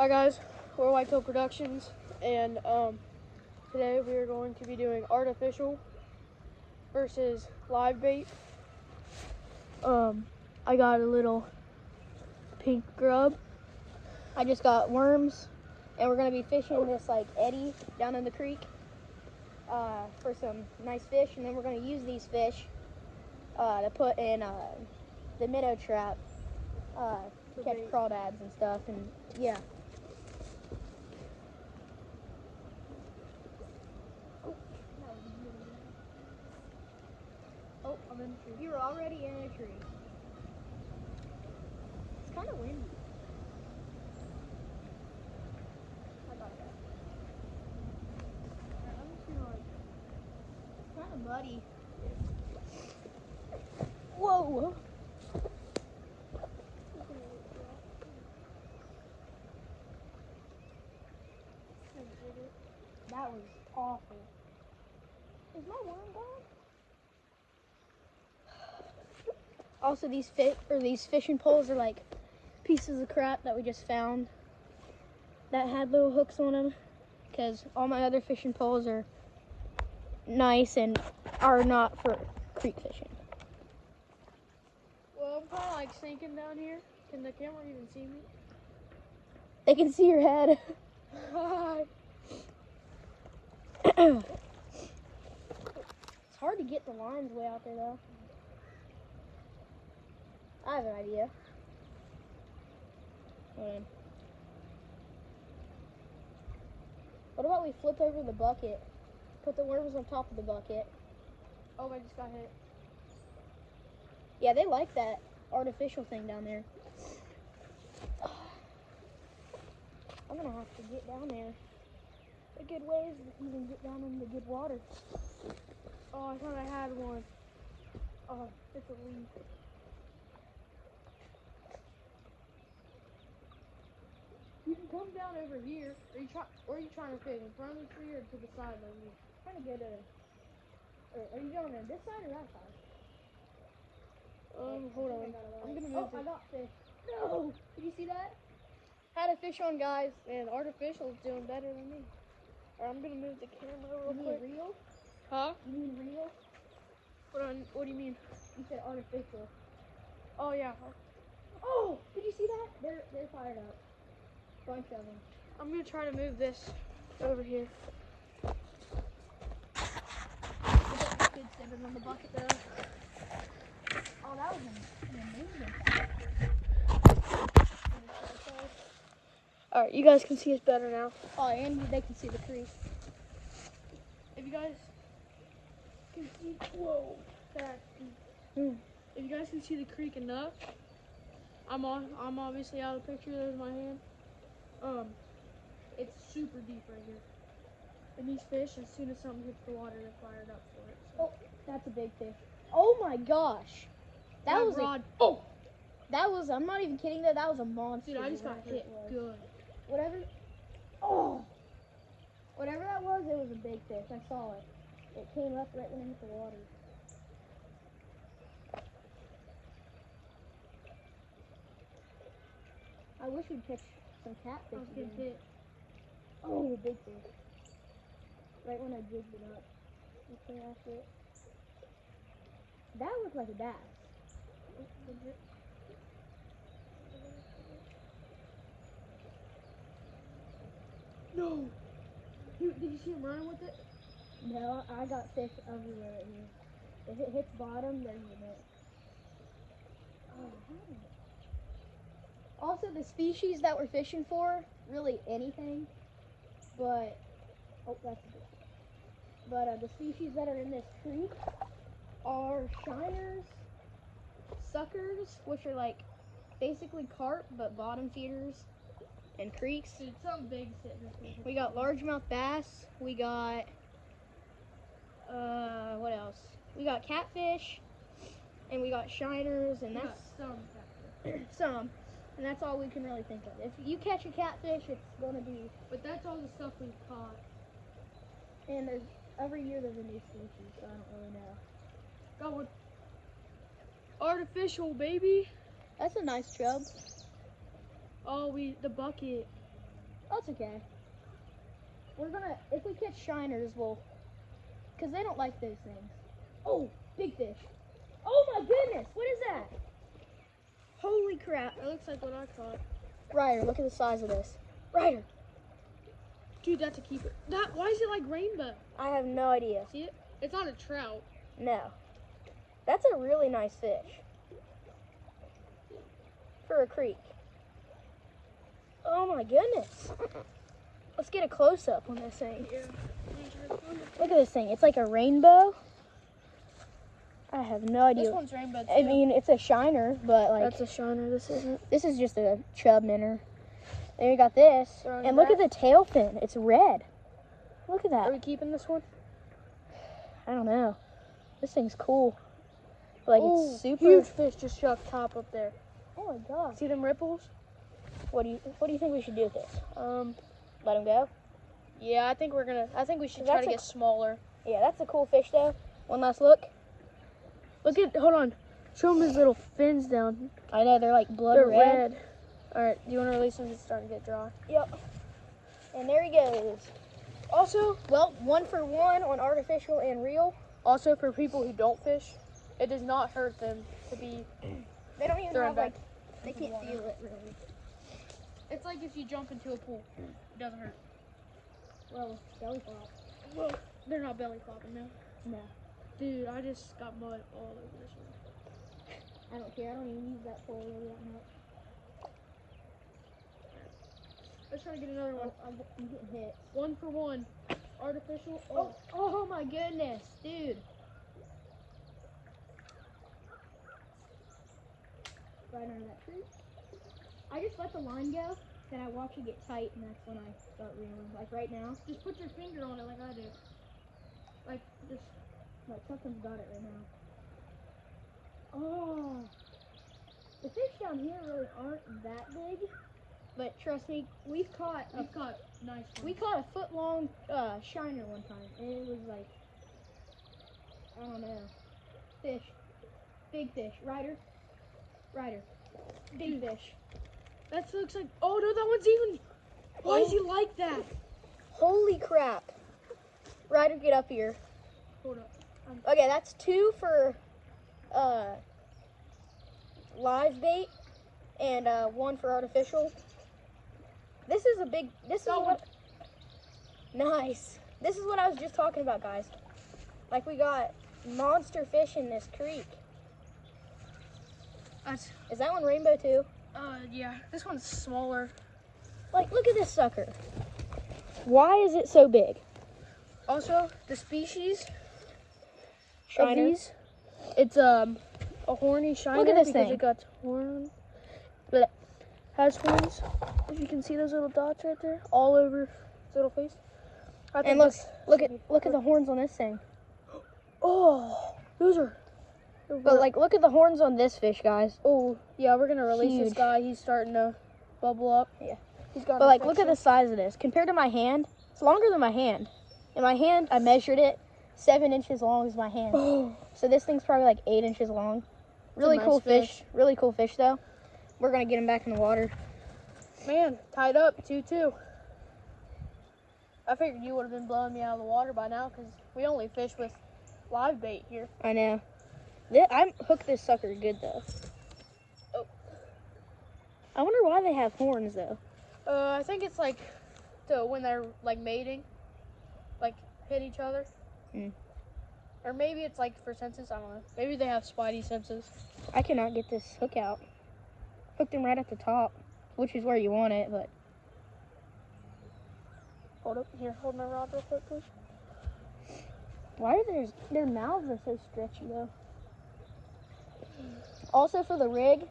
Hi guys, we're Whitetail Productions, and today we are going to be doing artificial versus live bait. I got a little pink grub. I just got worms, and we're gonna be fishing this like eddy down in the creek for some nice fish, and then we're gonna use these fish to put in the minnow trap to catch crawdads and stuff, and yeah. Oh, I'm in the tree. You're already in a tree. It's kind of windy. I got that. Alright, I'm just gonna it's kind of muddy. Whoa! That was awful. Is my worm gone? Also, these fishing poles are like pieces of crap that we just found that had little hooks on them, because all my other fishing poles are nice and are not for creek fishing. Well, I'm kind of like sinking down here. Can the camera even see me? They can see your head. It's hard to get the lines way out there though. I have an idea. Hold on. What about we flip over the bucket, put the worms on top of the bucket? Oh, I just got hit. Yeah, they like that artificial thing down there. I'm gonna have to get down there a good ways to even get down in the good water. Oh, I thought I had one. Oh, it's a leaf. You can come down over here. Are you trying to fish in front of the tree or to the side of you? Trying to get a. Are you going on this side or that side? Hold on. I'm gonna move. Oh, I got fish. No! Did you see that? Had a fish on, guys, and artificial's doing better than me. Alright, I'm gonna move the camera real quick. You mean real? Huh? You mean real? What do you mean? You said artificial. Oh yeah. Oh! Did you see that? They're fired up. Bunch of them. I'm gonna try to move this over here. Good sitting on the bucket though. Oh, that was an amazing. Alright, you guys can see us better now. Oh, and they can see the creek. If you guys can see, whoa, that's deep. If you guys can see the creek enough, I'm obviously out of the picture. There's my hand. It's super deep right here. And these fish, as soon as something hits the water, they're fired up for it. So. Oh, that's a big fish. Oh my gosh, that was rod. That was. I'm not even kidding. That was a monster. Dude, I just got hit good. Whatever. Oh, whatever that was, it was a big fish. I saw it. It came up right when it hit the water. I wish we'd catch some catfish. I was getting hit. Oh, big fish. Right when I jigged it up. Okay, that's it. That looked like a bass. No! Did you see him running with it? No, I got fish everywhere right here. If it hits bottom, there's a net. Oh, also, the species that we're fishing for, really anything, but, oh, that's a good one. But the species that are in this creek are shiners, suckers, which are like basically carp, but bottom feeders, and creeks. Dude, something big sitting here. We got largemouth bass. We got, what else? We got catfish, and we got shiners, and that's some catfish. Some. And that's all we can really think of. If you catch a catfish, it's gonna be. But that's all the stuff we've caught. And every year there's a new species, so I don't really know. Got one. Artificial, baby. That's a nice chub. Oh, the bucket. That's okay. We're gonna, if we catch shiners, we'll, because they don't like those things. Oh, big fish. Oh my goodness, what is that? Holy crap. That looks like what I caught. Ryder, look at the size of this. Ryder. Dude, that's a keeper. Why is it like rainbow? I have no idea. See it? It's not a trout. No. That's a really nice fish. For a creek. Oh my goodness. Let's get a close-up on this thing. Yeah. Look at this thing. It's like a rainbow. I have no idea. This one's rainbow too. I mean, it's a shiner, but like... That's a shiner. This isn't. This is just a chub minnow. Then we got this. Throwing And look back. at the tail fin. It's red. Look at Are that. we keeping this one? I don't know. This thing's cool. Like, it's super... Huge fish just shoved top up there. Oh my god. See them ripples? What do you think we should do with this? Let him go? Yeah, I think we should try That's to a- get smaller. Yeah, that's a cool fish though. One last look. Hold on. Show him his little fins down. I know, they're like blood They're red. red. All right, do you want to release him? It's starting to get dry. Yep. And there he goes. Also, Well, 1 for 1 on artificial and real. for people who don't fish, it does not hurt them to be. They don't even Throw 'em have back like, they into can't water. feel it really. It's like if you jump into a pool, it doesn't hurt. Well, belly flop. Well, they're not belly flopping now. No, Dude, I just got mud all over this one. I don't care. I don't even use that pole really that much. Let's try to get another one. I'm getting hit. 1 for 1. Artificial. Oh my goodness, dude. Right under that tree. I just let the line go, then I watch it get tight, and that's when I start reeling. Like right now, Just put your finger on it like I do. Like, just. like something's got it right now. Oh, the fish down here really aren't that big, but trust me, we've caught We've caught nice ones. we caught a foot-long shiner one time, and it was like, I don't know, fish, big fish, Ryder, big fish. That looks like. Oh no, that one's even. Why is he like that? Holy crap! Ryder, get up here. Hold up. Okay, that's 2 for live bait and 1 for artificial. This is a big. This is Got what. Nice. This is what I was just talking about, guys. Like we got monster fish in this creek. That's. Is that one rainbow too? Yeah. This one's smaller. Like, look at this sucker. Why is it so big? Also, the species of Shiner. these, it's a horny shiner. Look at this because thing. It got horn, but it has horns. If you can see those little dots right there, all over its little face. I think And look, this- look at the horns on this thing. Oh, those are. But like, look at the horns on this fish, guys. Oh, yeah, we're gonna release this Huge. guy. He's starting to bubble up. Yeah. He's got. But like, look at the size of this. Compared to my hand, it's longer than my hand. In my hand, I measured it 7 inches long as my hand. Oh, So this thing's probably like 8 inches long. Really nice cool fish. fish. Really cool fish though. We're gonna get him back in the water. man, tied up 2-2. I figured you would have been blowing me out of the water by now because we only fish with live bait here. I know. I hooked this sucker good though. Oh. I wonder why they have horns though. I think it's like to when they're like mating, like hit each other. Mm. Or maybe it's like for senses. I don't know. Maybe they have spidey senses. I cannot get this hook out. Hooked him right at the top, which is where you want it, but Hold up here. Hold my rod real quick, please. why are their mouths are so stretchy though? Also for the rig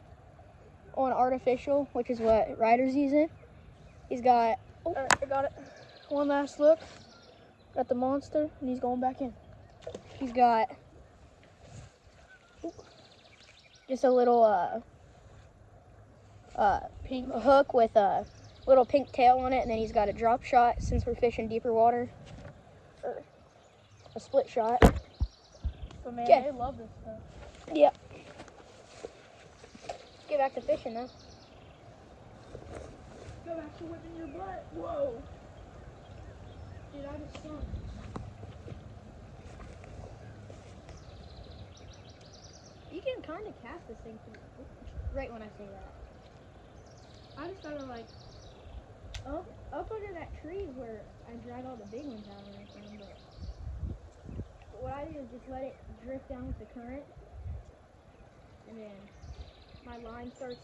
on artificial, which is what Ryder's using, he's got All right, I got it. One last look at the monster, and he's going back in. he's got just a little Pink. hook with a little pink tail on it, and then he's got a drop shot since we're fishing deeper water. Or a split shot. But man, Okay. they love this stuff. Yep. Get back to fishing though. Go back. to whip in your butt. Whoa. Dude, I just sunk. You can kind of cast this thing right when I say that. I just thought of like up under that tree where I dried all the big ones out and everything, but what I do is just let it drift down with the current, and then my line starts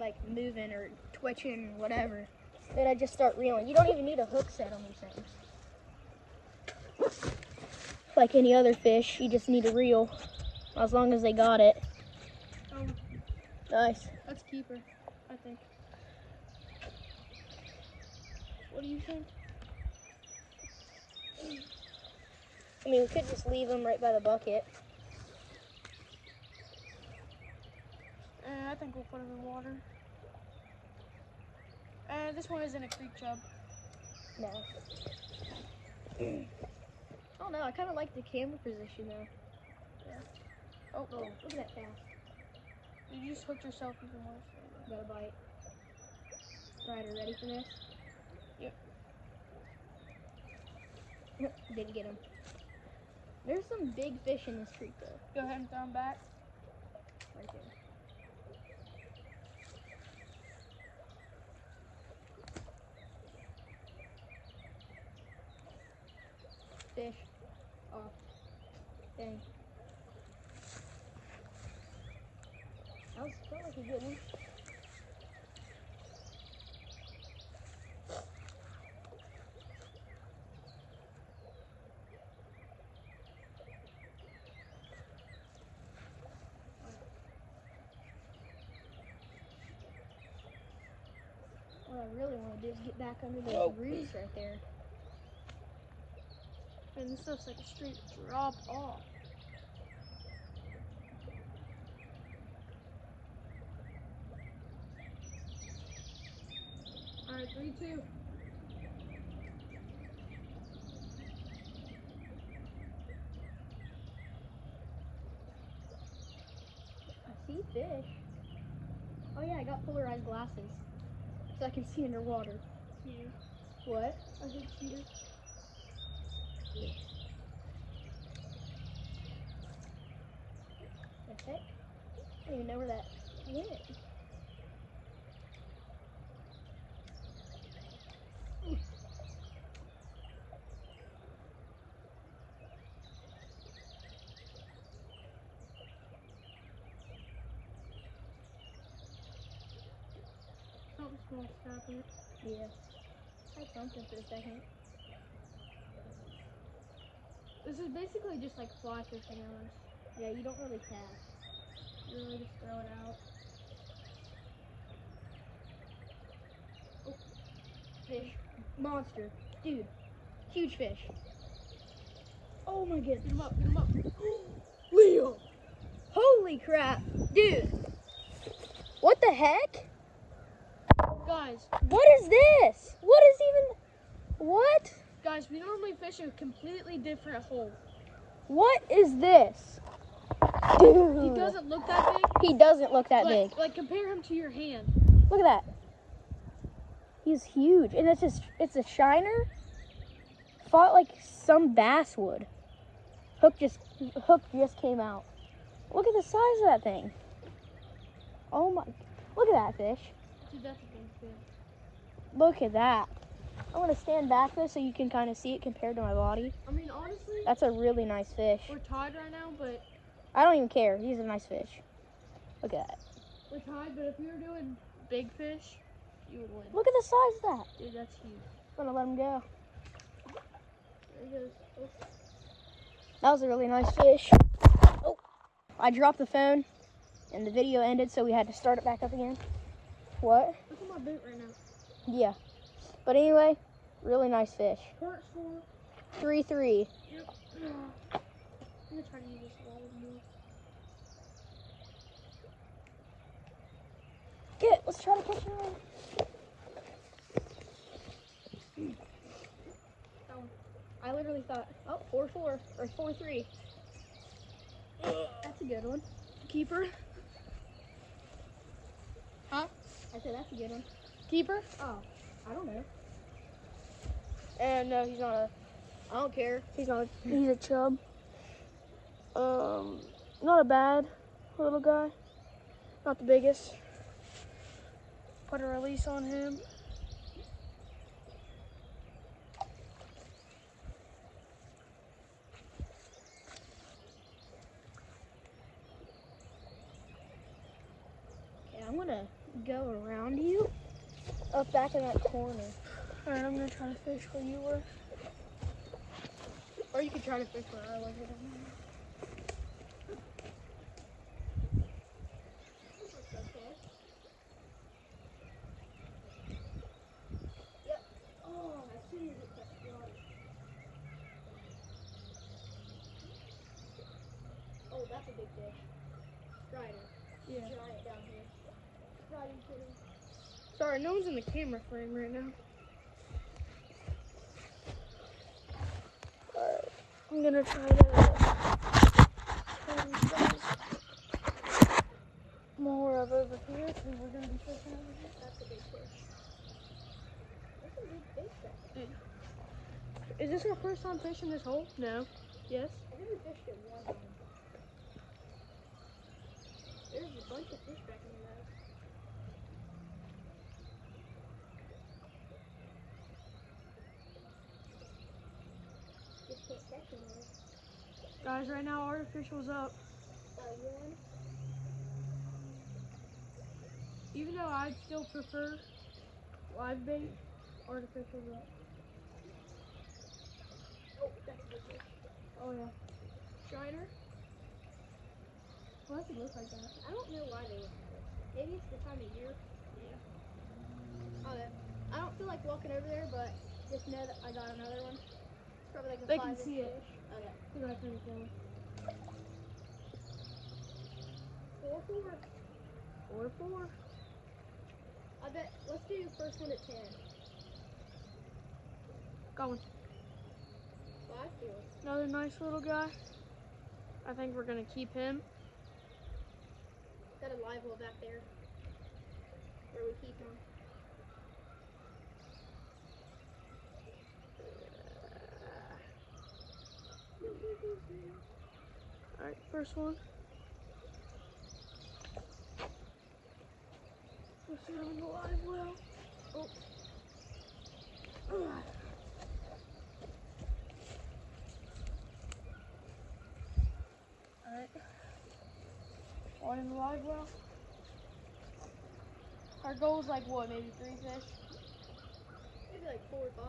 like moving or twitching or whatever. Then I just start reeling. You don't even need a hook set on these things. Like any other fish, you just need a reel, as long as they got it. Oh, nice. That's keeper, I think. What do you think? I mean, we could just leave them right by the bucket. I think we'll put them in water. This one isn't a creek chub. No. Oh no, I kind of like the camera position though. Yeah. Oh, look at that cast. You just hooked yourself even worse. Got a bite. Alright, are you ready for this? Yep. Didn't get him. There's some big fish in this creek though. Go ahead and throw them back. Right there. Fish. Oh. Dang. That felt like a good one. What I really want to do is get back under those roots right there. And this stuff's like a straight drop off. Alright, 3, 2. I see fish. Oh yeah, I got polarized glasses. So I can see underwater. Cheater. What? I said cheater. Yeah. The heck? I don't even know where that went. Something small snapping it. Yeah. I had something for a second. This is basically just like fly fishing hours. Yeah, you don't really cast. You really just throw it out. Oh. Fish. Monster. Dude. Huge fish. Oh my goodness. Get him up, get him up. Leo! Holy crap. Dude. What the heck? Guys. What is this? What is even... What? Guys, we normally fish a completely different hole. What is this? Dude. He doesn't look that big. He doesn't look that big. Like, compare him to your hand. Look at that. He's huge. And it's a shiner. Fought like some bass would. Hook just came out. Look at the size of that thing. Oh my, look at that fish. Dude, that's a big fish. Look at that. I want to stand back though so you can kind of see it compared to my body. I mean, honestly, that's a really nice fish. We're tied right now, but I don't even care. He's a nice fish. Look at that. We're tied, but if we were doing big fish, you would win. Look at the size of that. Dude, that's huge. I'm gonna let him go. There he goes. Oh. That was a really nice fish. Oh, I dropped the phone and the video ended, so we had to start it back up again. What? Look at my boot right now. Yeah. But anyway, really nice fish. 3-3. Yep. I'm gonna try to use this a little more. Let's try to catch another. I literally thought, oh, 4-4 or 4-3. That's a good one. Keeper. Huh? I Okay, that's a good one. Keeper? Oh, I don't know. And no, he's not a. I don't care. He's not. He's a chub. Not a bad little guy. Not the biggest. Put a release on him. Okay, I'm gonna go around you up back in that corner. All right, I'm gonna try to fish where you were. Or you could try to fish where I was. Yep. Oh, as soon as it touched water. Oh, that's a big fish. Strider. Yeah. Giant down here. Not even kidding. Sorry, no one's in the camera frame right now. Alright, I'm gonna try to turn these guys more of over here because we're gonna be fishing over here. That's a big fish. That's a big fish back there. Is this our first time fishing this hole? No. Yes? I think we fished it one time. There's a bunch of fish back in there. Just can't catch anymore. Guys, right now artificial's up. One. Even though I'd still prefer live bait, artificial's up. Oh, that's a big fish. Oh yeah. Shiner? Why does it look like that? I don't know why they look like this. Maybe it's the time of year. Yeah. Okay. I don't feel like walking over there, but just know that I got another one. It's probably like a They can 5-inch see it. fish. Okay. You gotta turn the camera. 4-4. 4-4. I bet, let's do first one at 10. Got one. 5-4. Another nice little guy. I think we're gonna keep him. Got a live well back there. Where we keep him. Alright, first one. Let's see him in the live well. Oh. Alright. One in the live well. Our goal is like what, maybe 3 fish? Maybe like 4 or 5.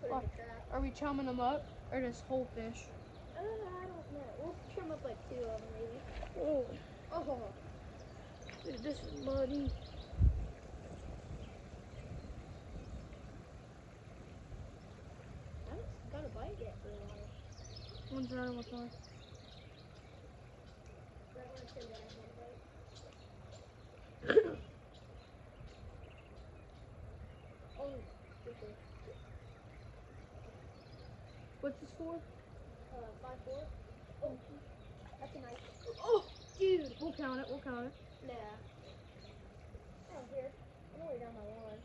Put Well, in the trap. Are we chumming them up or just whole fish? I don't know. We'll trim up like 2 of them maybe. Oh, Oh. dude, this is muddy. I haven't got a bite yet for a while. One's right on my car. That one turned down one bite. Oh, good fish. What's this for? 5-4. Oh, that's a nice one. Oh, dude. We'll count it. Nah. Oh, here. I'm only down my line.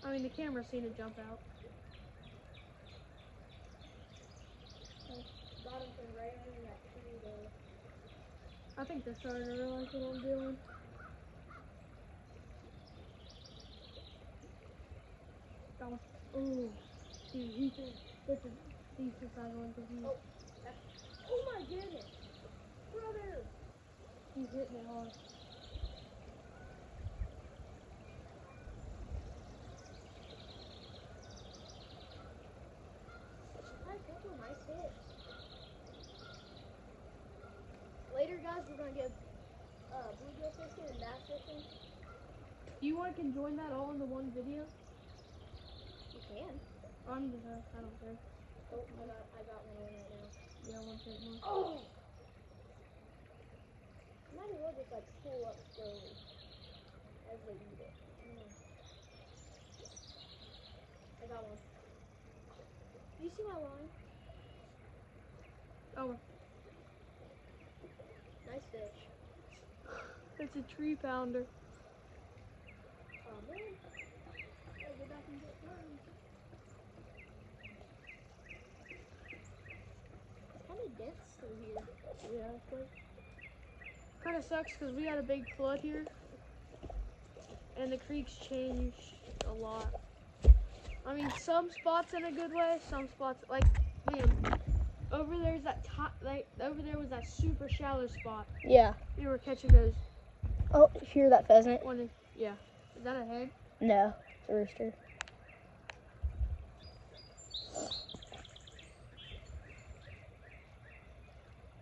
I mean, the camera's seen it jump out. Got him from right under that tree though. I think they're starting to realize what I'm doing. Got one. Ooh. Dude, he's a decent size one because he's, Oh my goodness. Brother. he's hitting it hard. That's a nice hit. Later guys, we're going to go bluegill fishing and bass fishing. Do you want to join that all into one video? You can. I'm just, I don't care. Oh, I got one on right now. Yeah, I want to take one. Oh! Might as well just like pull up slowly as they eat it. I got one. Do you see my line? Oh, Nice fish. it's a tree pounder. again. Gotta go back and get worms. It's kind of dense through here. Yeah, it's like Kind of sucks because we had a big flood here, and the creeks changed a lot. I mean, some spots in a good way, some spots like, man, over there's that over there was that super shallow spot. yeah. We were catching those. Oh, hear that pheasant? Yeah. Is that a hen? No, it's a rooster.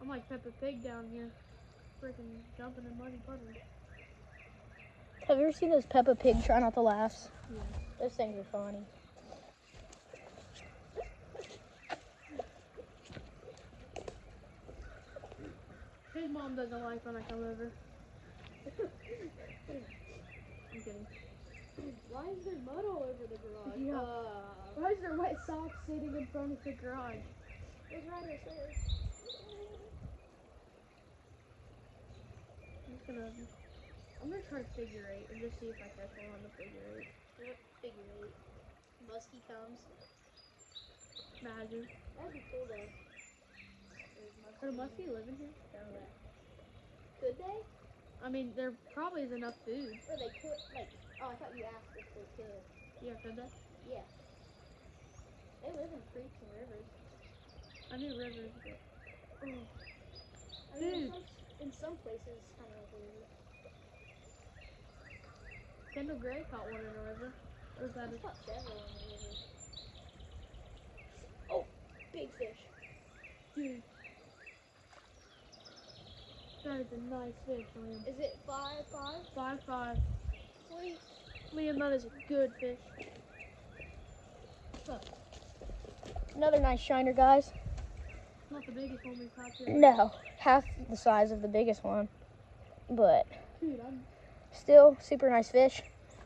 I'm like Peppa Pig down here, freaking jumping in muddy puddles. Have you ever seen those Peppa Pig try not to laugh? Yeah. Those things are funny. His mom doesn't like when I come over. I'm kidding. Why is there mud all over the garage? Yeah. Why is there wet socks sitting in front of the garage? Those riders there. I'm gonna try to figure eight and just see if I catch one on the figure eight. Yep, figure eight. Muskie comes. Imagine. That'd be cool though. Could a muskie live in here? Could they? I mean, there probably is enough food. Or they could, like, oh, I thought you asked if they could. Yeah, could they? Yeah. They live in creeks and rivers. I knew rivers, but I mean, Dude. in some places it's kind of like a river. Kendall Gray caught one in a river. Or is that I've a caught several in the river. Oh, big fish. dude? That is a nice fish, Liam. Is it 5'5"? 5'5". Sweet. Liam, that is a good fish. Another nice shiner, guys. Not the biggest one we've caught yet. No, half the size of the biggest one, but Dude, still super nice fish.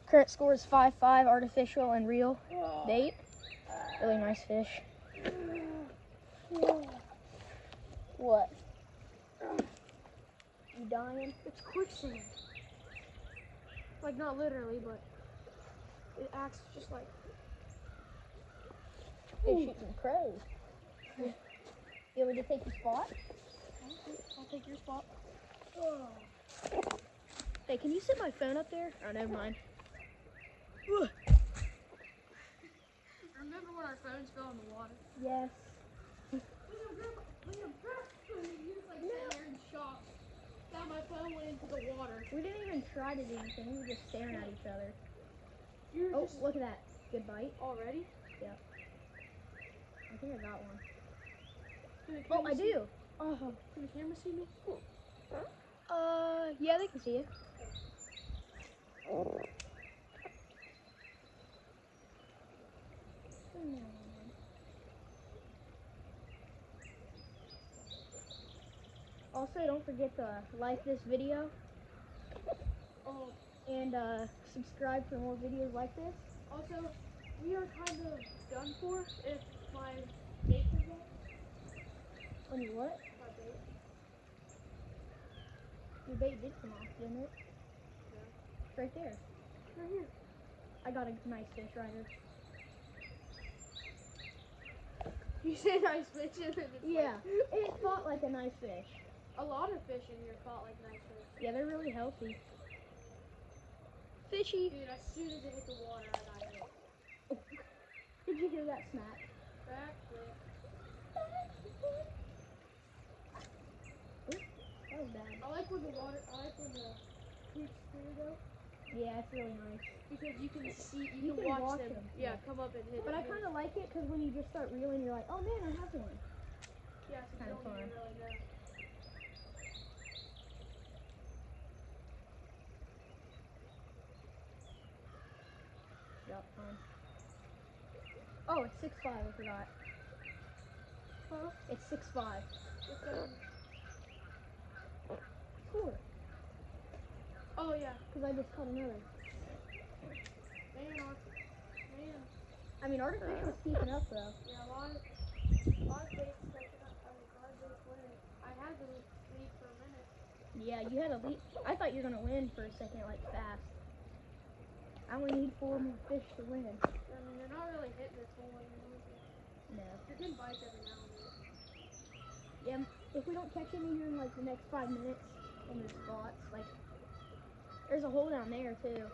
Current score is 5-5, artificial and real bait. Really nice fish. What? You dying? it's quicksand. Like, not literally, but it acts just like... Fish eating crows. You want me to take your spot? I'll take your spot. Hey, can you set my phone up there? Oh, never mind. Remember when our phones fell in the water? Yes. Liam, you just like sat there in shock. Now my phone went into the water. We didn't even try to do anything. We were just staring at each other. You're Oh, just look at that. Good bite. already? I think I got one. Can the Oh, camera I see- do. Can the camera see me? Yeah, they can see it. Also, don't forget to like this video and subscribe for more videos like this. Also, we are kind of done for if my bait comes out. On your what? My bait. Your bait did come off, didn't it? Yeah. Right there. Right here. I got a nice fish right here. You say nice fish and then it's Yeah, like, it fought like a nice fish. a lot of fish in here fought like nice fish. Yeah, they're really healthy. Fishy. Dude, as soon as it hit the water, I got hit. Did you hear that smack? Backflip. That was bad. I like when the creek's clear though, Yeah, it's really nice. because you can see, You can can watch watch them. them, Yeah, yeah. come up and hit. But I kind of like it because when you just start reeling, you're like, oh man, I have one. yeah, so kinda you don't even fun. really know. Yep, oh, it's 6'5", I forgot. Huh? It's 6'5". What's that? Cool. Oh yeah, Because I just caught another. man. I mean, artificial's keeping up though. Yeah, a lot of baits taking up. I mean, a lot of baits winning. I had the lead for a minute. Yeah, you had a lead. I thought you were gonna win for a second, like fast. I only need 4 more fish to win. I mean, they're not really hitting this hole anymore. No. You're getting bites every now and then. Yeah, if we don't catch any here in like the next 5 minutes in the spots, like there's a hole down there too.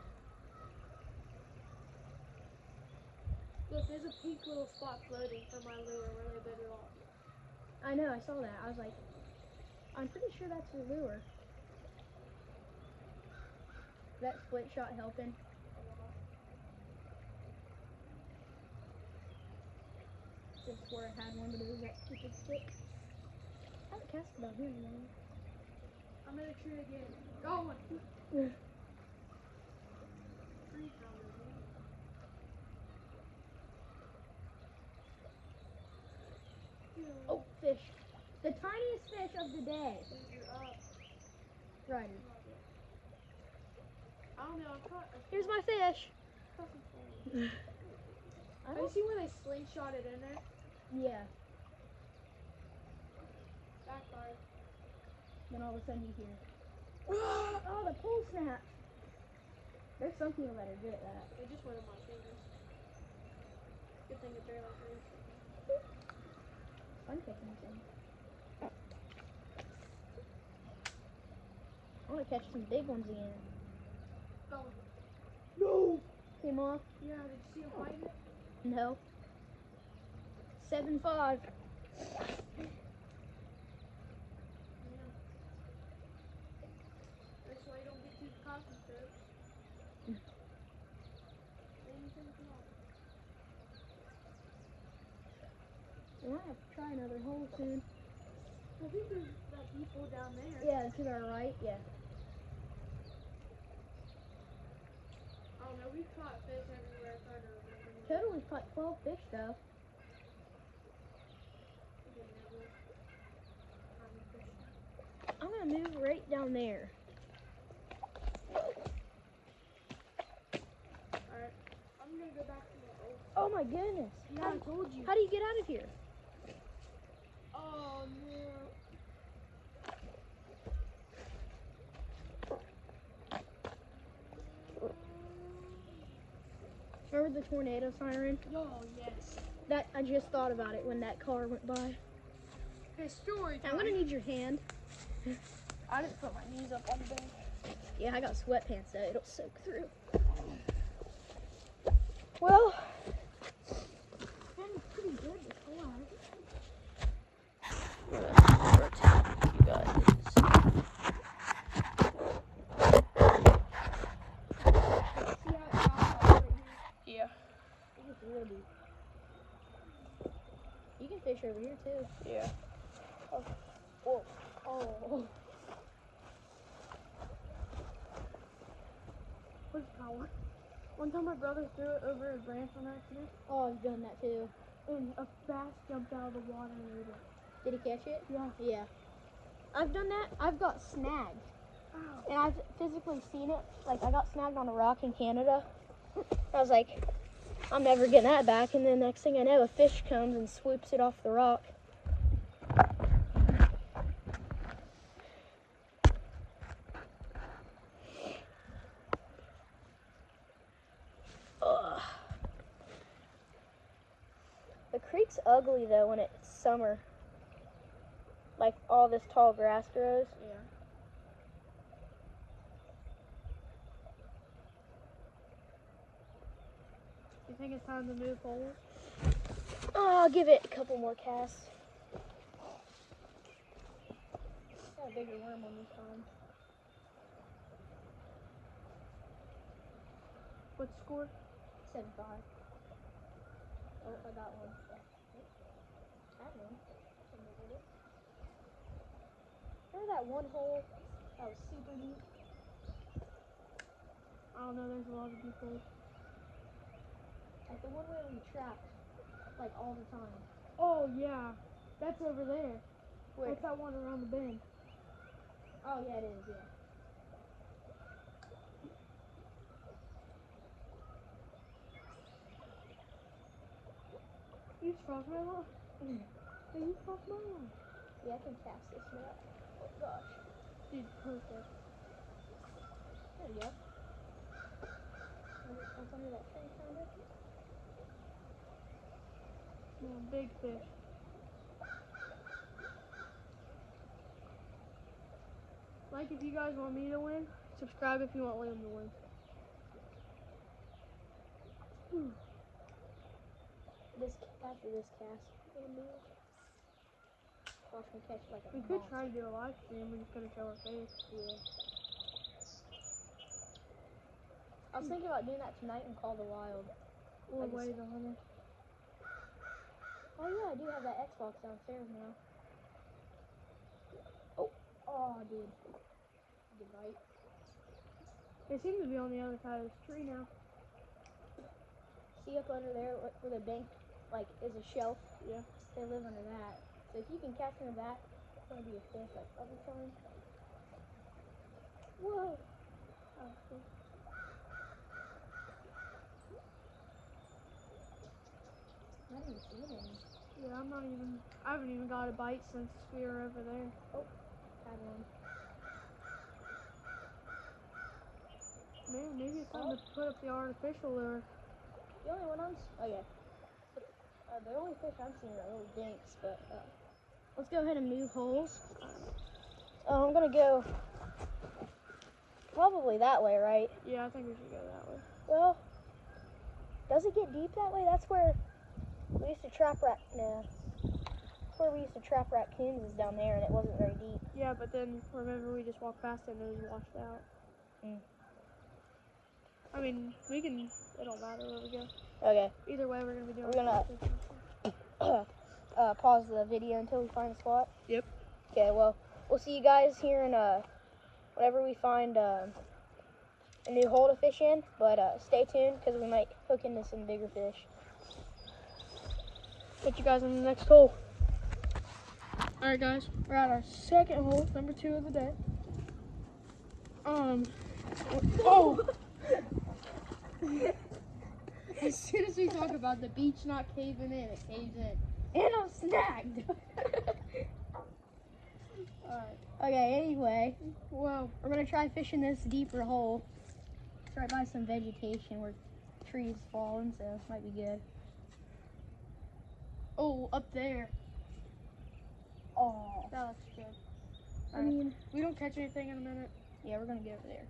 Look, there's a pink little spot floating for my lure where they better off. I know, I saw that. I was like, I'm pretty sure that's your lure. That split shot helping. Just where I had one, but it was that stupid stick. I haven't cast it out here anymore. I'm gonna try again. Go on. Yeah. Oh, fish. The tiniest fish of the day. You're up. Right. I don't know. Here's my fish. Have you seen where they slingshot it in there? Yeah. Backfired. Then all of a sudden you hear, oh, the pole snapped. There's some people that are good at that. They just went on my fingers. Good thing it barely hurt. Fun catching thing. I want to catch some big ones again. Go. No! Came off? Yeah, did you see him fighting it? No. 7-5. That's why you don't get too concentrated. We might have to try another hole soon. I think there's that deep hole down there. Yeah, to our right, yeah. I don't know, we've caught fish everywhere. It's hard to remember. Total, we've caught 12 fish though. I'm gonna move right down there. Alright, I'm gonna go back to the old. Oh my goodness. Yeah, I told you. How do you get out of here? Oh no. Remember the tornado siren? Oh yes. That I just thought about it when that car went by. Okay, story time. I'm gonna need your hand. I didn't put my knees up on the bench. Yeah, I got sweatpants though. It'll soak through. Well, it's been pretty good this far. You guys. See how it drops off right here? Yeah. It's real deep. You can fish over here too. Yeah. Oh. Whoa. Oh. Where's power? One time my brother threw it over a branch on accident, Oh, I've done that too. and a bass jumped out of the water and ate it. Did he catch it? Yeah. Yeah. I've done that. I've got snagged. Ow. And I've physically seen it. Like, I got snagged on a rock in Canada. I was like, I'm never getting that back. And then next thing I know, a fish comes and swoops it off the rock. Ugh. The creek's ugly, though, when it's summer. Like, all this tall grass grows. Yeah. You think it's time to move forward? Oh, I'll give it a couple more casts. Got a bigger worm on this time. What score? 7-5. Oh, I got one. That one. Remember that one hole that was super deep? I don't know, there's a lot of deep holes. Like the one where we trapped, like all the time. Oh yeah, that's over there. Where? That's that one around the bend. Oh yeah, it is. Yeah. You just crossed my line. Mm. Hey, you crossed my line. Yeah, I can cast this net. Oh gosh. Dude, perfect. There you go. big fish. Like if you guys want me to win. Subscribe if you want Liam to win. After this cast, we're gonna move. Watch me catch like a We could try to do a live stream. We're just gonna show our face. Yeah. I was thinking about doing that tonight in Call the Wild. Or Way the Hunter. Oh yeah, I do have that Xbox downstairs now. Oh, dude. Good night. They seem to be on the other side of this tree now. See up under there where the bank like is a shelf? Yeah. They live under that. So if you can cast into that, it's gonna be a fish like every time. Whoa! Oh, see. I haven't even seen any. Yeah, I haven't even got a bite since we were over there. Oh, had one. Man, maybe it's time to put up the artificial lure. The only one the only fish I'm seeing are little dinks, but let's go ahead and move holes. I'm gonna go probably that way, right? Yeah, I think we should go that way. Well, does it get deep that way? That's where we used to trap that's where we used to trap raccoons is down there, and it wasn't very deep. Yeah, but then remember we just walked past it and it was washed out. I mean, it don't matter where we go. Okay. Either way, we're gonna be doing. We're gonna pause the video until we find a spot. Yep. Okay. Well, we'll see you guys here in whenever we find a new hole to fish in. But stay tuned because we might hook into some bigger fish. Put you guys in the next hole. All right, guys, we're at our second hole, number 2 of the day. Oh. As soon as we talk about the beach not caving in, it caves in. And I'm snagged. Alright. Okay, anyway, Well, we're gonna try fishing this deeper hole. It's right by some vegetation where trees falling, so it might be good. oh, up there. Oh, That looks good. I mean, We don't catch anything in a minute. yeah, we're gonna get over there.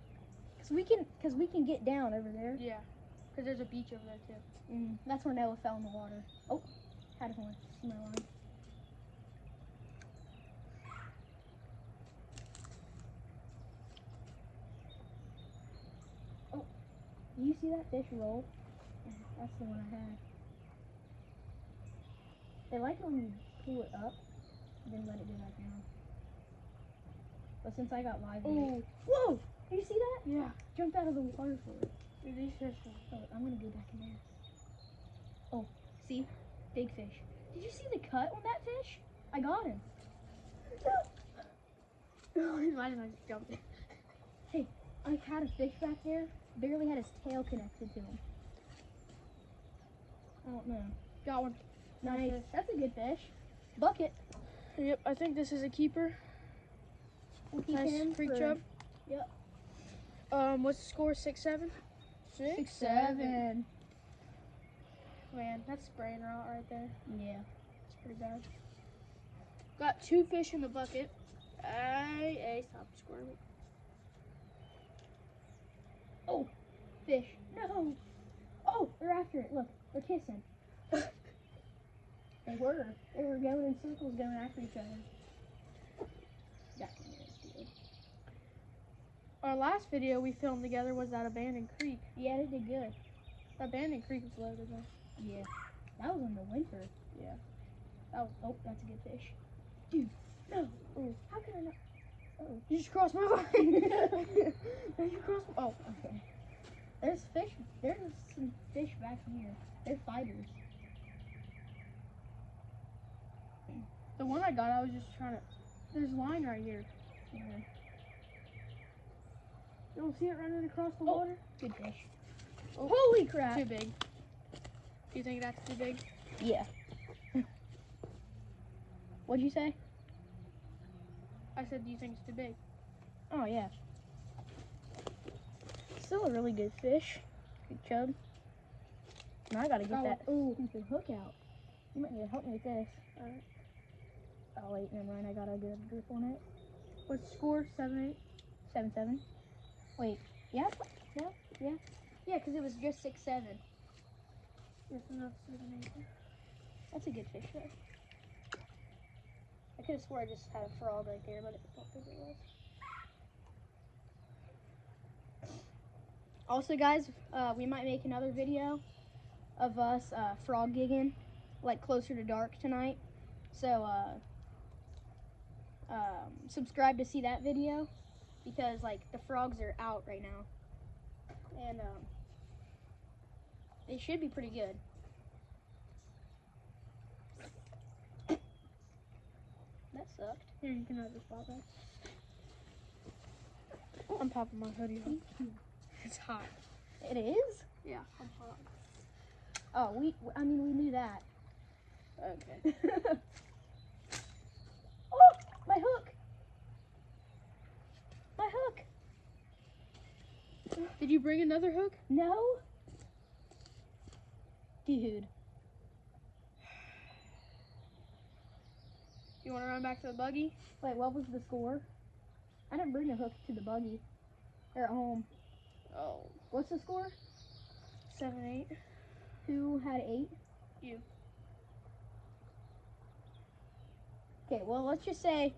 Cause we can get down over there. Yeah, because there's a beach over there too. That's where Noah fell in the water. Oh, had one. See my line. Oh, do you see that fish roll? That's the one I had. They like it when you pull it up, then let it go back down. But since I got live bait. Oh, Whoa! Did you see that? yeah. Jumped out of the water for it. Dude, these fish are... Oh, I'm gonna go back in there. Oh, see? Big fish. Did you see the cut on that fish? I got him. Imagine I just jumped in. Hey, I had a fish back there. Barely had his tail connected to him. I don't know. Got one. Nice. fish. That's a good fish. Bucket. Yep, I think this is a keeper. We'll keep Nice him creek for- chub. Yep. What's the score? 6-7? 6-7. Man, that's spraying rot right there. Yeah. It's pretty bad. Got 2 fish in the bucket. Hey, stop squirming. Oh, fish. No. Oh, they're after it. Look, they're kissing. They were. They were going in circles, going after each other. That's good. Our last video we filmed together was at Abandoned Creek. Yeah, they did good. Abandoned Creek was loaded though. Yeah. That was in the winter. Yeah. That was, oh, that's a good fish. Dude, no. Oh, how can I not? Oh. You just crossed my line. You crossed. Oh, Okay. There's fish. There's some fish back here. They're fighters. the one I got, I was just trying to. There's line right here. Yeah. You don't see it running across the Oh. water? Good fish. Oh. Holy crap. Too big. Do you think that's too big? Yeah. What'd you say? I said, do you think it's too big? Oh, yeah. Still a really good fish. Good chub. Now I gotta get Got that one. Ooh. stupid hook out. You might need to help me with this. Alright. Oh wait, never mind. I got a good grip on it. What's the score? 7-8? 7-7. Wait. Yep. No. Yeah. Yeah, because it was just 6-7. Yes, enough 7-8. That's a good fish though. I could have swore I just had a frog right there, but I don't think it was. Also, guys, we might make another video of us frog gigging, like closer to dark tonight. So subscribe to see that video because like the frogs are out right now, and they should be pretty good. That sucked. Here, you can have this ball back. I'm popping my hoodie on. It's hot. It is? Yeah, I'm hot. Oh, we knew that. Okay. Oh, my hook! My hook! Did you bring another hook? No? Dude. You want to run back to the buggy? Wait, what was the score? I didn't bring a hook to the buggy. They're at home. Oh. What's the score? 7-8. Who had 8? You. Okay, well, let's just say...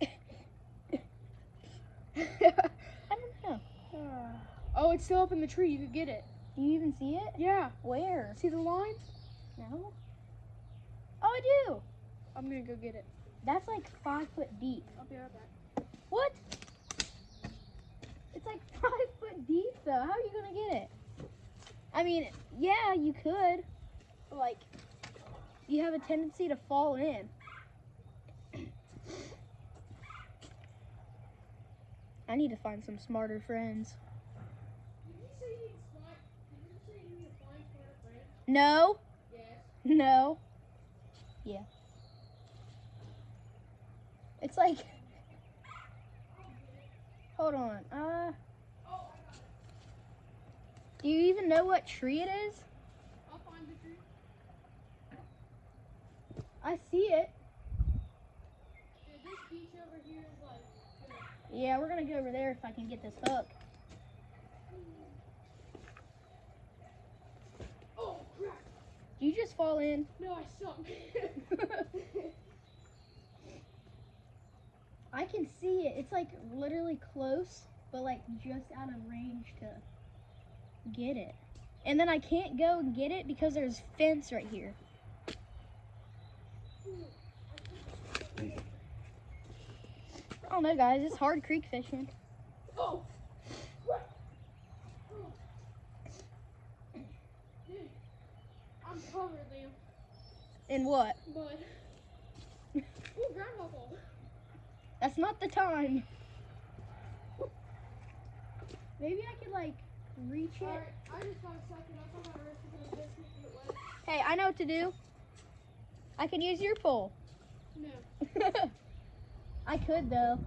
I don't know. Oh, it's still up in the tree. You could get it. Do you even see it? Yeah. Where? See the line? No? Oh, I do! I'm going to go get it. That's like 5 foot deep. I'll be right back. What? It's like 5 foot deep, though. How are you going to get it? I mean, yeah, you could. But, like, you have a tendency to fall in. I need to find some smarter friends. Did you say you need to find smarter friends? No. Yes. No. Yeah. It's like... Hold on. Do you even know what tree it is? I'll find the tree. I see it. Dude, this beach over here is like... Yeah, we're gonna go over there if I can get this hook. Oh, crap. Do you just fall in? No, I suck. I can see it. It's like literally close, but like just out of range to get it. And then I can't go and get it because there's fence right here. I don't know, guys. It's hard creek fishing. Oh. Dude, I'm covered, Liam. In what? But... Ooh, groundhog hole. That's not the time. Maybe I could like reach it. Alright, I just gotta suck it up on my wrist because I just get wet. Hey, I know what to do. I can use your pole. No. I could though.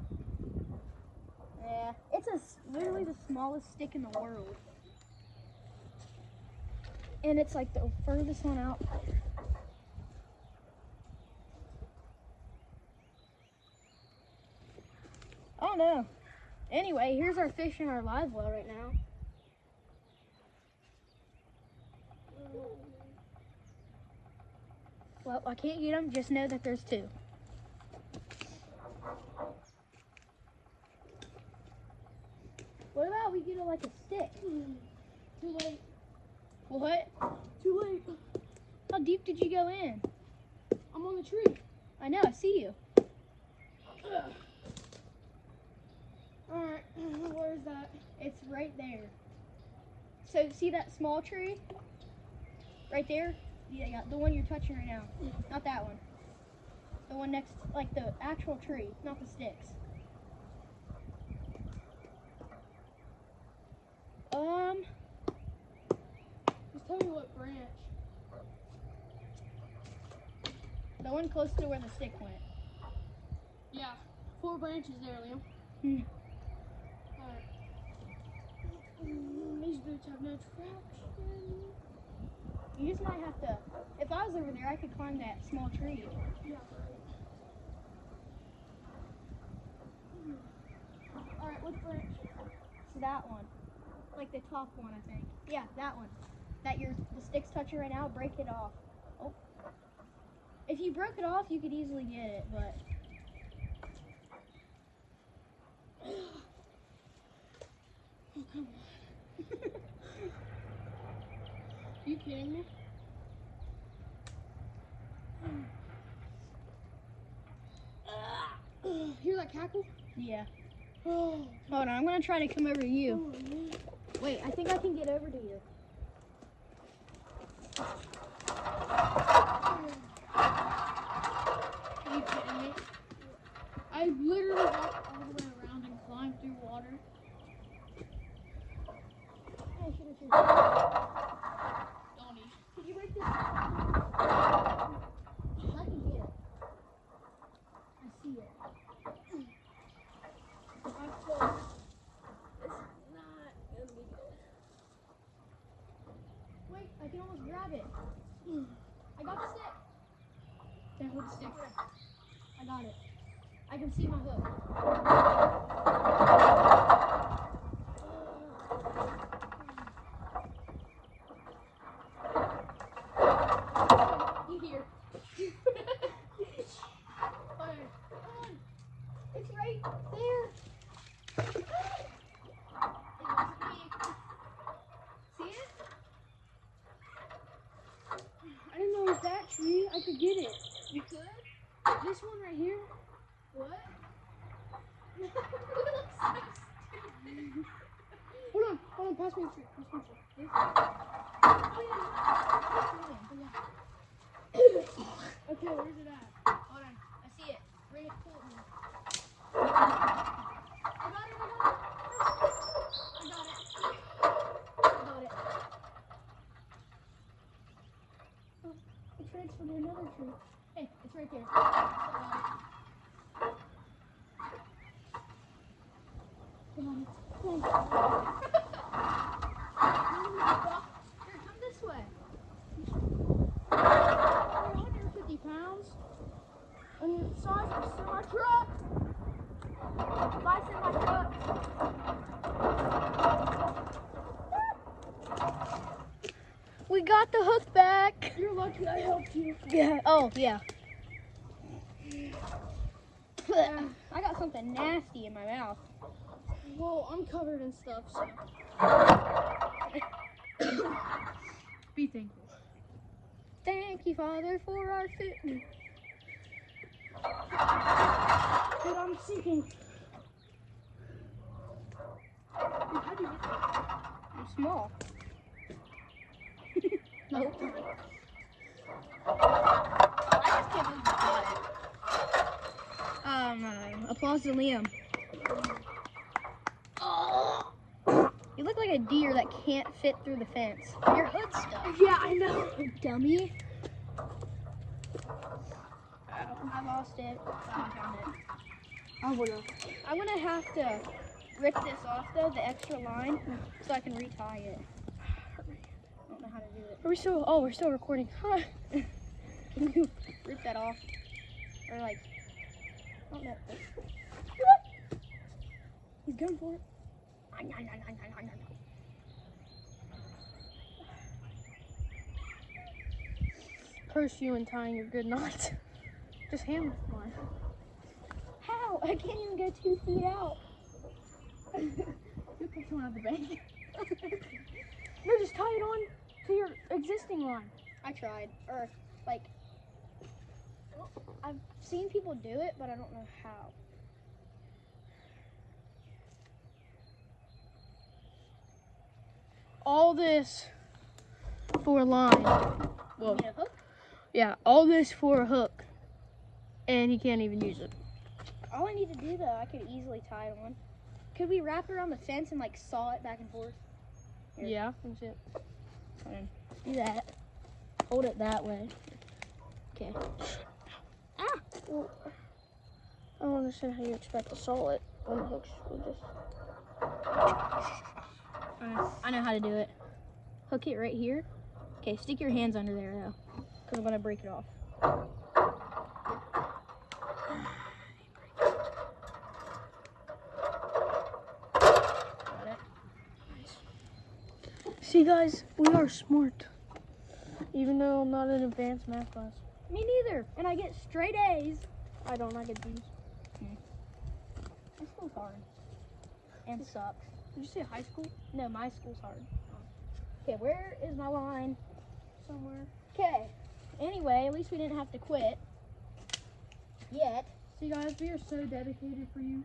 Yeah, it's literally the smallest stick in the world. And it's like the furthest one out. Oh no. Anyway, here's our fish in our live well right now. Well, I can't get them. Just know that there's 2. What about we get like a stick? Too late. What? Too late. How deep did you go in? I'm on the tree. I know, I see you. Alright, where is that? It's right there. So see that small tree? Right there? Yeah, the one you're touching right now. Not that one. The one next, like the actual tree, not the sticks. Just tell me what branch. The one close to where the stick went. Yeah, 4 branches there, Liam. Hmm. Alright. These boots have no traction. You just might have to. If I was over there, I could climb that small tree. Yeah. All right, what branch? So that one, like the top one, I think. Yeah, that one. That the stick's touching right now. Break it off. Oh. If you broke it off, you could easily get it, but. Oh, come on. You kidding me? Hear that cackle? Yeah. Oh. Hold on, I'm gonna try to come over to you. Oh, man. Wait, I think I can get over to you. Are you kidding me? I literally walked all the way around and climbed through water. Hey, shoot. Donnie. Could you break this? I can get it. I see it. I feel it's not gonna be good. Wait, I can almost grab it. I got the stick. Okay, hold the stick. I got it. I can see my hook. You here. Come on. It's right there. It wasn't me. See it? I didn't know with that tree I could get it. You could? This one right here. What? You look so stupid. Hold on, pass me the tree. Pass me the tree. This? Oh, yeah. Okay, where's it at? Hold on. I see it. Bring it to me. I got it. I got it. Oh, it transferred to another tree. Hey, it's right there. Come on. Come on. Here, come this way. 150 pounds. And the size of a semi truck. My semi-truck. We got the hook back. You're lucky I helped you. Yeah. Oh, yeah. I got something nasty in my mouth. Well, I'm covered in stuff, so. Be thankful. Thank you, Father, for our food. Dude, I'm sinking. Dude, how'd you get that? I'm small. No. I just can't believe you did it. Applause to Liam. You look like a deer that can't fit through the fence. Your hood's stuck. Yeah, I know. Dummy. I lost it. Oh, I found it. I would've. I'm gonna have to rip this off though, the extra line, so I can retie it. I don't know how to do it. Are we still? Oh, we're still recording. Huh. Can you rip that off? Or like, I don't know. He's going for it. Curse you and tying your good knot. Just hammer one. How? I can't even go 2 feet out. You picked one out the bank. No, just tie it on to your existing line. I tried. Or, like, I've seen people do it, but I don't know how. All this for a line. You need a hook? Yeah, all this for a hook. And he can't even use it. All I need to do, though, I could easily tie it on. Could we wrap it around the fence and, like, saw it back and forth? Here. Yeah, that's it. Fine. Do that. Hold it that way. Okay. Ah! Well, I don't understand how you expect to saw it when the hooks will just... I know how to do it. Hook it right here. Okay, stick your hands under there though, because I'm gonna break it off. Got it. See, guys, we are smart. Even though I'm not in advanced math class. Me neither. And I get straight A's. I don't. I get D's. My school's hard. And sucks. Did you say high school? No, my school's hard. Okay, where is my line? Somewhere. Okay. Anyway, at least we didn't have to quit. Yet. See, guys, we are so dedicated for you.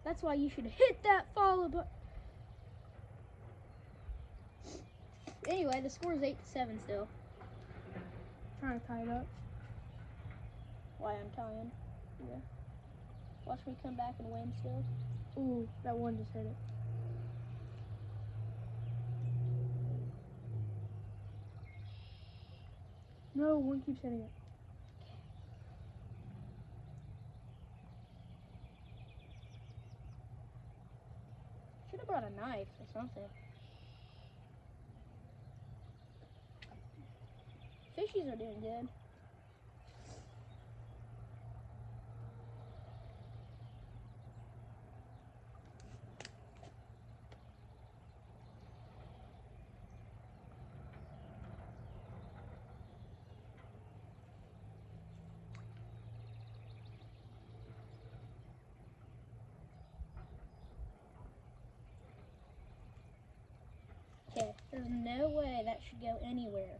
That's why you should hit that follow button. Anyway, the score is 8-7 still. Trying to tie it up. Why I'm tying. Yeah. Watch me come back and win still. Ooh, that one just hit it. No, one keeps hitting it. Should have brought a knife or something. Fishies are doing good. Okay, there's no way that should go anywhere.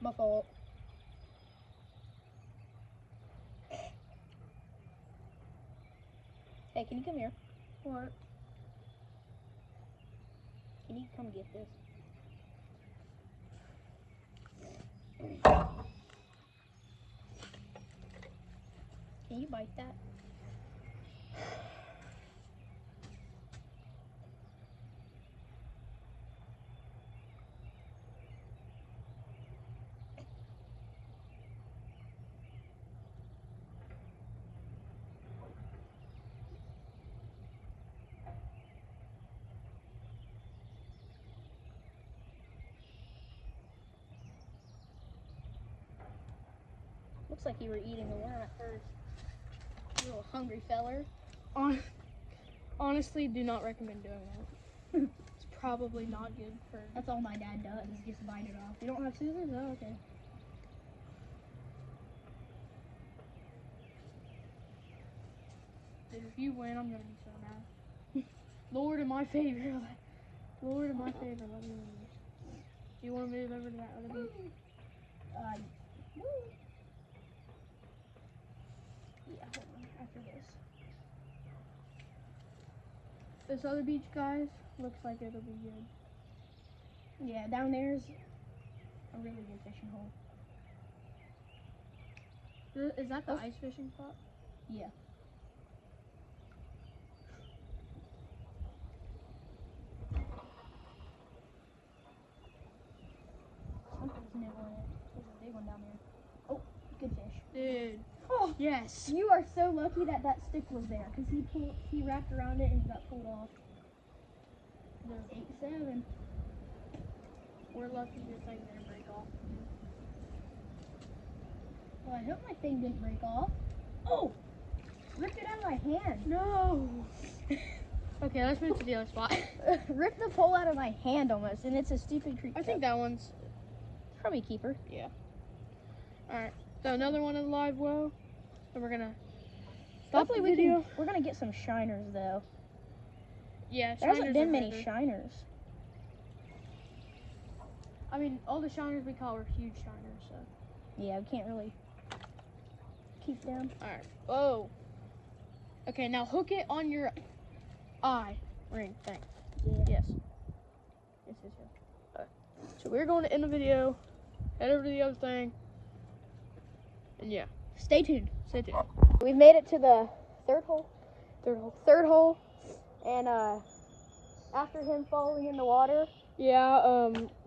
My fault. Hey, can you come here? What? Can you come get this? Can you bite that? Looks like you were eating the worm at first. You little hungry feller. Honestly, do not recommend doing that. It's probably not good for... That's all my dad does, is just bite it off. You don't have scissors? Oh, okay. Dude, if you win, I'm gonna be so mad. Lord in my favor. Lord in my favor, let me win this. Do you want to move over to that other beach? Yeah, hold on, after this. This other beach, guys, looks like it'll be good. Yeah, down there's a really good fishing hole. Is that the ice fishing spot? Yeah. Something's nibbling it. There's a big one down there. Oh, good fish. Dude. Oh, Yes. you are so lucky that that stick was there, because he wrapped around it and he got pulled off. There's 8-7. We're lucky this thing didn't break off. Well, I hope my thing didn't break off. Oh! Ripped it out of my hand. No. Okay, let's move to the other spot. Ripped the pole out of my hand almost, and it's a stupid creek. I think that one's... Probably a keeper. Yeah. Alright, so another one in the live well. And we're gonna stop the video. We're gonna get some shiners though. Yeah, There hasn't shiners been are many better. shiners. I mean, all the shiners we caught were huge shiners, so. Yeah, we can't really keep them. Alright. Oh. Okay, now hook it on your eye ring thing. Yeah. Yes. Yes, yes, yes. Alright. So we're going to end the video, head over to the other thing, and yeah, Stay tuned. stay tuned. We've made it to the third hole. Third hole. And after him falling in the water. Yeah,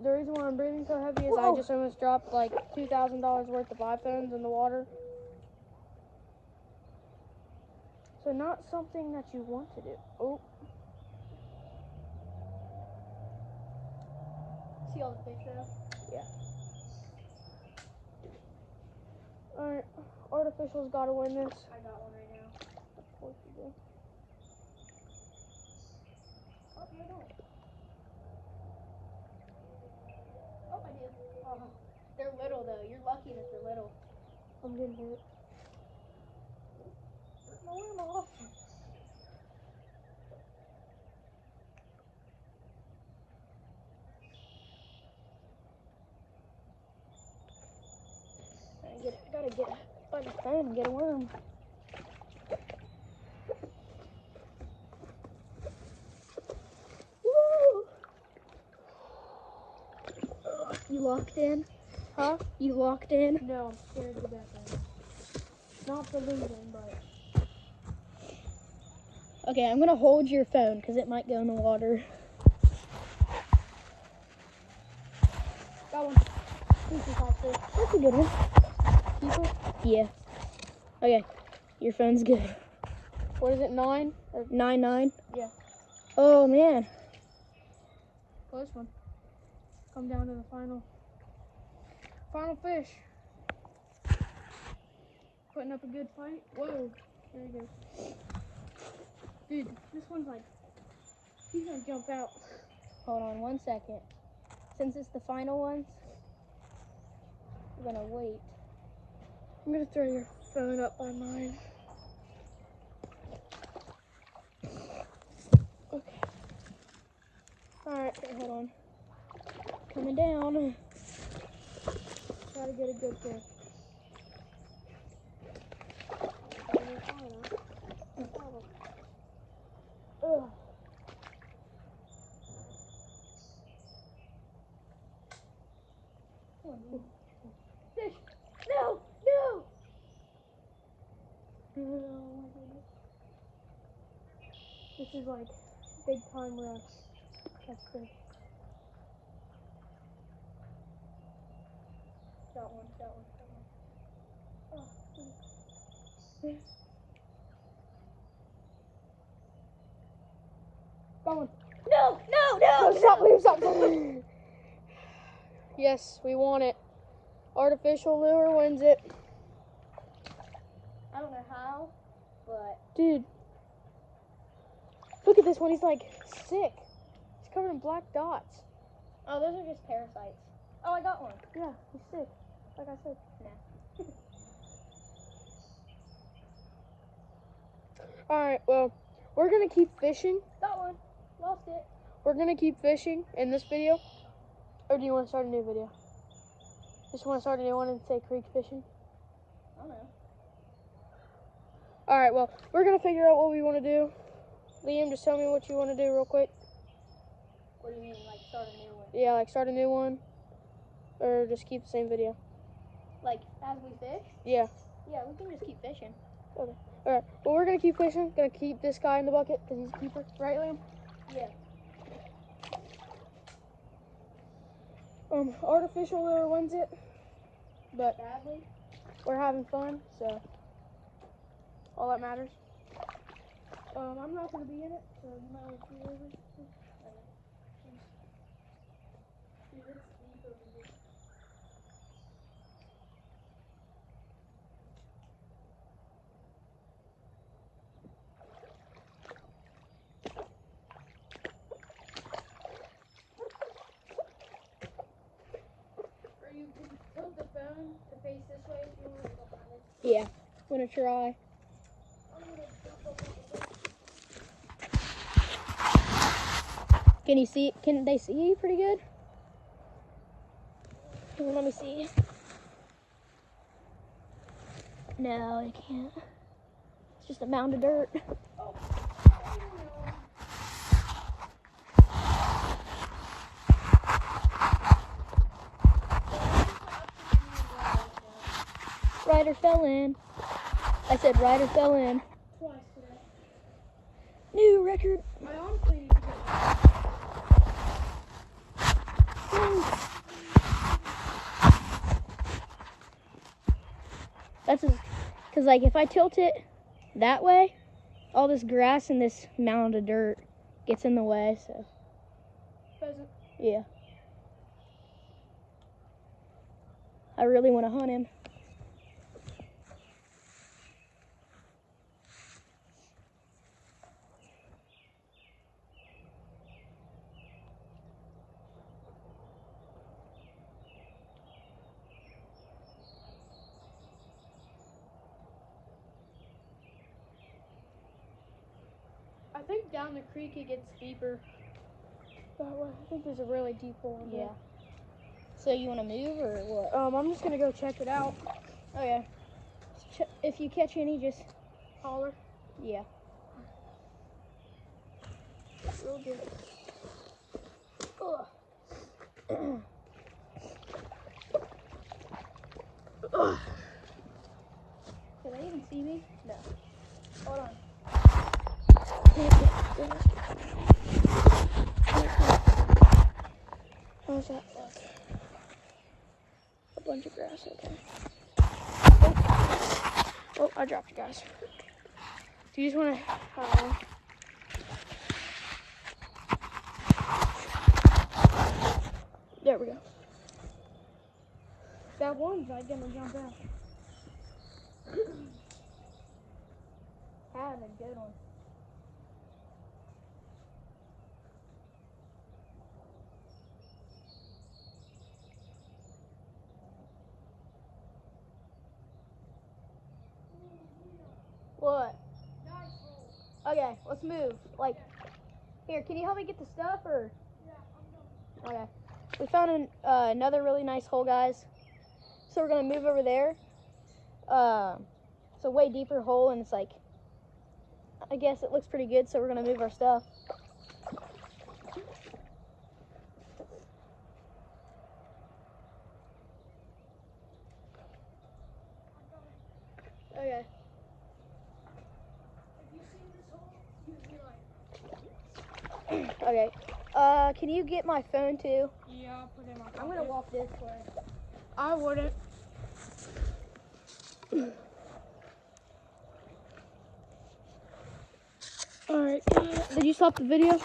the reason why I'm breathing so heavy is Whoa. I just almost dropped like $2,000 worth of iPhones in the water. So not something that you want to do. Oh. See all the fish though? Alright, artificial's gotta win this. I got one right now. Of course you do. Oh, no, I don't. Oh, I do. Oh, they're little though. You're lucky that they're little. I'm getting hit. No, I'm off. Gotta get by the phone and get a worm. Woo! You locked in? Huh? You locked in? No, I'm scared to death right now. Not for losing, but Okay, I'm gonna hold your phone because it might go in the water. got one. That's a good one. Keeper? Yeah. Okay, your phone's good. What is it, 9? Or 9-9? Yeah. Oh man. close one? Come down to the final fish. Putting up a good fight. Whoa. There he goes. Dude, this one's like, he's gonna jump out. Hold on 1 second. Since it's the final ones, we're gonna wait. I'm gonna throw your phone up by mine. Okay. Alright, Hold on. Coming down. try to get a good fish. Ugh. Fish! No! No! Oh my goodness. This is like big time rush. That's fish. Got one. Oh, got one. No! Stop. Yes, we won it. Artificial lure wins it. I don't know how, but Dude, look at this one. He's like sick. He's covered in black dots. oh, those are just parasites. Oh, I got one. Yeah, he's sick. Like I said. Alright, well, we're going to keep fishing. Got one. Lost it. We're going to keep fishing in this video. Or do you want to start a new video? Just want to start a new one and say creek fishing? I don't know. Alright, well, we're going to figure out what we want to do. Liam, just tell me what you want to do real quick. What do you mean, like start a new one? Yeah, like start a new one. Or just keep the same video. Like as we fish? Yeah. Yeah, we can just keep fishing. Alright, well, we're going to keep fishing. Going to keep this guy in the bucket because he's a keeper. Right, Liam? Yeah. Artificial lure wins it. But Badly? we're having fun, so all that matters. I'm not going to be in it, so you might want to see over. Or you can tilt the phone to face this way if you want to go behind it. Yeah. Wanna try? Can you see? Can they see you pretty good? Let me see. No, they can't. It's just a mound of dirt. Ryder fell in. I said Ryder fell in. Twice today. New record. I honestly need to get That's because like if I tilt it that way, all this grass and this mound of dirt gets in the way. So pheasant. yeah. I really want to hunt him. I think down the creek it gets deeper. That way. I think there's a really deep hole in there. Yeah. So you want to move or what? I'm just gonna go check it out. Okay. If you catch any, just Holler. yeah. Real good. Ugh. Ugh. Can they even see me? No. Hold on. How's that look? A bunch of grass, okay. Oh, I dropped you guys. Do you just want to... there we go. That one's not gonna jump out. Had a good one. What? Okay, let's move. Like, here, can you help me get the stuff or? Yeah, I'm done. Okay. We found another really nice hole, guys. So we're gonna move over there. It's a way deeper hole, and it's like, I guess it looks pretty good. So we're gonna move our stuff. Okay. If you see this hole, use me like... Okay. Can you get my phone too? Yeah, I'll put it in my pocket. I'm gonna walk this way. I wouldn't. Alright. Did you stop the video?